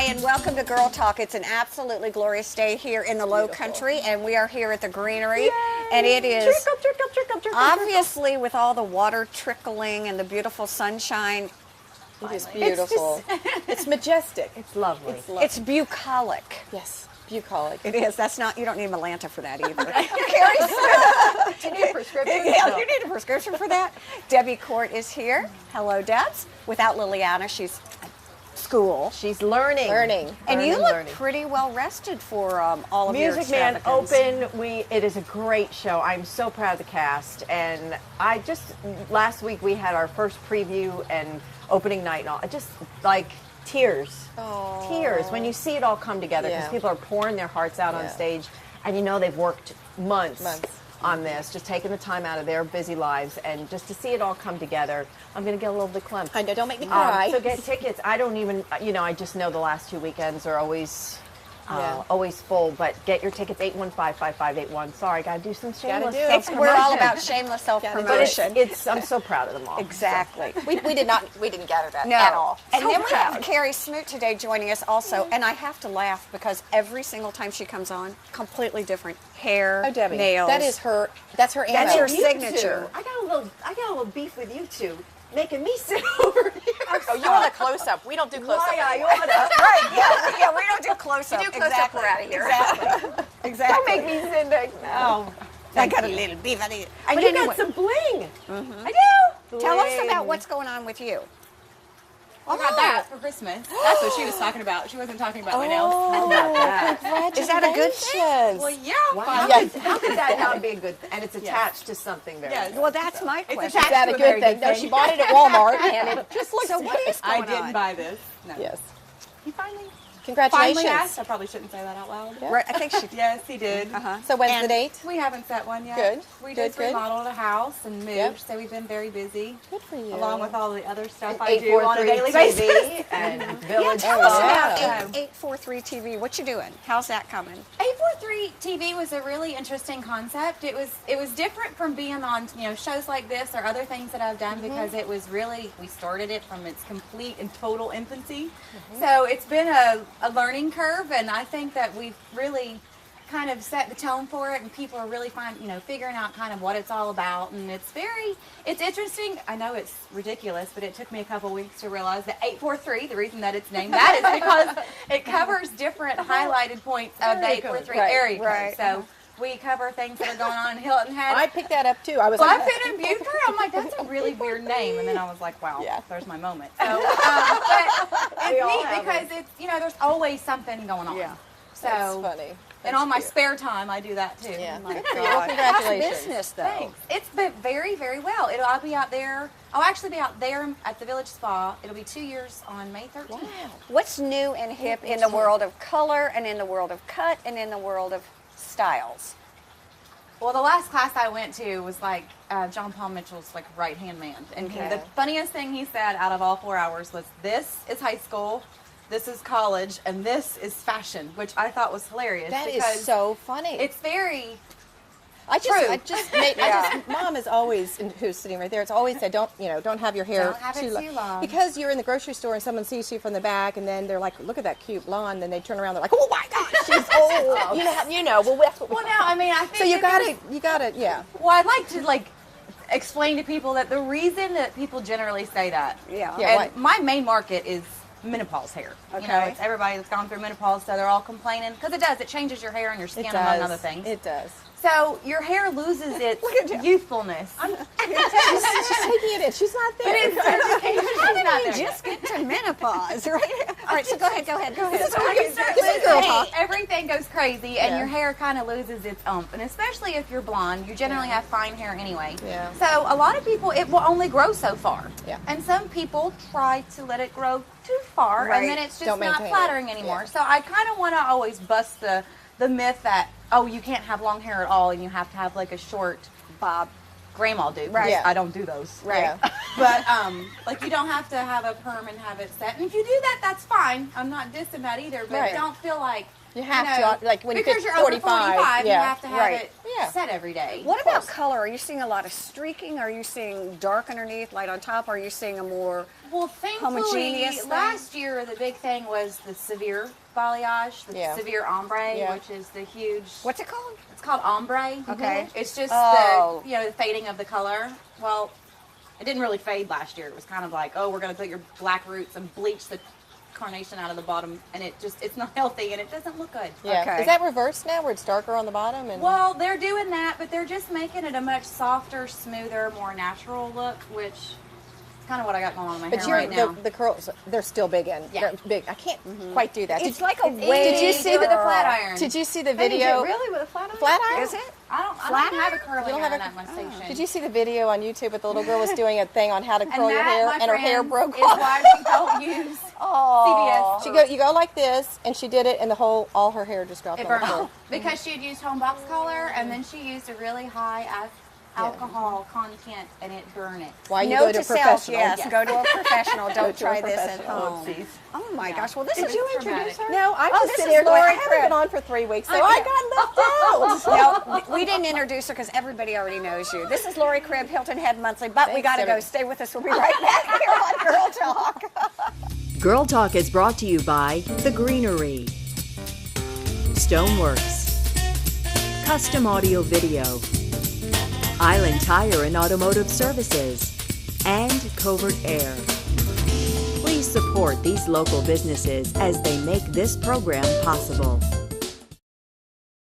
and welcome to Girl Talk. It's an absolutely glorious day here in the Low Country, and we are here at the Greenery. Yay! And it is obviously with all the water trickling and the beautiful sunshine. It is beautiful. It's majestic. It's lovely. It's bucolic. Yes, bucolic. It is. That's not. You don't need Melanta for that either. Do you need a prescription? Yeah, you need a prescription for that. Debbie Court is here. Hello, Debs. Without Liliana, she's at school. She's learning. And you look pretty well rested for all of your Music Man extravagance. Open. It is a great show. I'm so proud of the cast. And last week we had our first preview and opening night and all. Just like tears. Oh. Tears when you see it all come together because people are pouring their hearts out on stage, and you know they've worked months on this, just taking the time out of their busy lives, and just to see it all come together. I'm going to get a little bit clumped. I know, don't make me cry. So get tickets. I don't even, I just know the last 2 weekends are always full, but get your tickets, 815-5581. Sorry, got to do some shameless We're all about shameless self-promotion. I'm so proud of them all. Exactly. We didn't gather that No. at all. And So then we proud. have Carrie Smoot today joining us also, and I have to laugh because every single time she comes on, completely different hair, Oh, Debbie, nails. that's her ammo. That's your You signature. two. I got a little beef with you two, making me sit over here. Oh, you want a close-up. We don't do close-up. Why I anymore. oughta. Right, yeah, we don't do close-up. We do close-up, we're out of here. Exactly. Don't make me sit next now. I got a little beef. And And you got some bling. I do. Tell us about what's going on with you. I got that for Christmas. That's what she was talking about. She wasn't talking about my nails. Is that a good thing? Well, yeah. Wow. fine. How could that not be a good thing? And it's attached to something very Yes. good. Well, that's my question. attached Is that to a a very good thing? good No, thing. she bought it at Walmart, and it just looks So what is I going didn't on? buy this. No. Yes. He finally Congratulations. asked. I probably shouldn't say that out loud. Right, I think she. Yes, he did. So when's the And- date? We haven't set one yet. Good. We Good, just good. remodeled a house and moved, Yep. so we've been very busy. Good for you. Along with all the other stuff I do on a 843 daily basis. TV and Village Tell us Club. about 843 TV. What you doing? How's that coming? 843 TV was a really interesting concept. It was different from being on shows like this or other things that I've done because it was really, we started it from its complete and total infancy. So it's been a learning curve, and I think that we've really kind of set the tone for it, and people are really figuring out kind of what it's all about, and it's interesting. I know it's ridiculous, but it took me a couple weeks to realize that 843, the reason that it's named that is because it covers different highlighted points of the 843 Right, area code. right. So we cover things that are going on in Hilton Head. I picked that up, too. I was like, Buffett and Bucher, I'm like, that's a really weird name. And then I was like, wow, Yeah. there's my moment. So, but it's all neat have because it's, there's always something going on. Yeah. So, that's funny. and on my spare time, I do that too. Yeah. My Good for you. God. Congratulations. How's business, though? Thanks. It's been very, very well. I'll be out there. I'll actually be out there at the Village Spa. It'll be 2 years on May 13th. Wow. What's new and hip in the world of color and in the world of cut and in the world of styles? Well, the last class I went to was like John Paul Mitchell's like right-hand man. And the funniest thing he said out of all 4 hours was, this is high school, this is college, and this is fashion, which I thought was hilarious. That is because so funny. It's very... Mom is always, who's sitting right there, it's always said, don't have your hair Don't have it too long. Because you're in the grocery store and someone sees you from the back, and then they're like, look at that cute blonde, then they turn around, they're like, oh my gosh, she's old. Well, no, I mean, I think... So you that gotta, yeah. Well, I'd like to, explain to people that the reason that people generally say that... Yeah. Yeah. And my main market is menopause hair. Okay. It's everybody that's gone through menopause, so they're all complaining. Because it does. It changes your hair and your skin, among other things. It does. So your hair loses its youthfulness. She's taking it in. She's not there. How did we just get to menopause, right? All right, so go ahead. So you start This is girl losing, talk. everything goes crazy, and Yeah. your hair kind of loses its oomph. And especially if you're blonde, you generally have fine hair anyway. Yeah. So a lot of people, it will only grow so far. Yeah. And some people try to let it grow too far, Right. and then it's just Don't not maintain it. flattering anymore. Yeah. So I kind of want to always bust the myth that, oh, you can't have long hair at all, and you have to have like a short Bob. grandma do. Right. Yeah. I don't do those. Right. But you don't have to have a perm and have it set. And if you do that, that's fine. I'm not dissing that either. But Right. don't feel like You have to, like when you because get you're 45, over 45, yeah. you have to have Right. it Yeah. set every day. What about color? Are you seeing a lot of streaking? Are you seeing dark underneath, light on top? Are you seeing a more Well, thankfully, homogeneous thing? last year the big thing was the severe balayage, the Yeah. severe ombre, Yeah. which is the huge. what's it called? It's called ombre. Okay. It's just Oh. the fading of the color. Well, it didn't really fade last year. It was kind of like, oh, we're going to put your black roots and bleach the carnation out of the bottom, and it's not healthy and it doesn't look good. Yeah. Okay. Is that reversed now, where it's darker on the bottom? And Well, they're doing that, but they're just making it a much softer, smoother, more natural look, which is kind of what I got going on in my but hair right now. the curls, they're still big in. Yeah. They're big. I can't quite do that. It's like a It's wave. easy. Did you see Do it with the- a flat iron? Did you see the Hey, did you video? really with a flat iron? Flat iron? Is it? I don't have a curling You don't have iron a- at my station. Did you see the video on YouTube with the little girl was doing a thing on how to And curl your that, hair, my and her hair friends, broke is off? why we don't use Oh. CVS. You go like this, and she did it, and all her hair just dropped It on the burned floor. because she had used home box color, and then she used a really high alcohol content, and it burned it. Why you Note go to to a self, professional? yes, Yes. go to a professional. Go Don't to a try this at professional. home. Oopsies. Oh my gosh! Well, this Did is you introduce her? No, I Oh, just this sit is here going, I Lori haven't Cribb. been on for 3 weeks, so I got left out. No, we didn't introduce her because everybody already knows you. This is Lori Cribb, Hilton Head Monthly, but we Thanks, got to go. Debbie. Stay with us. We'll be right back here on Girl Talk. Girl Talk is brought to you by The Greenery, Stoneworks, Custom Audio Video, Island Tire and Automotive Services, and Covert Air. Please support these local businesses as they make this program possible.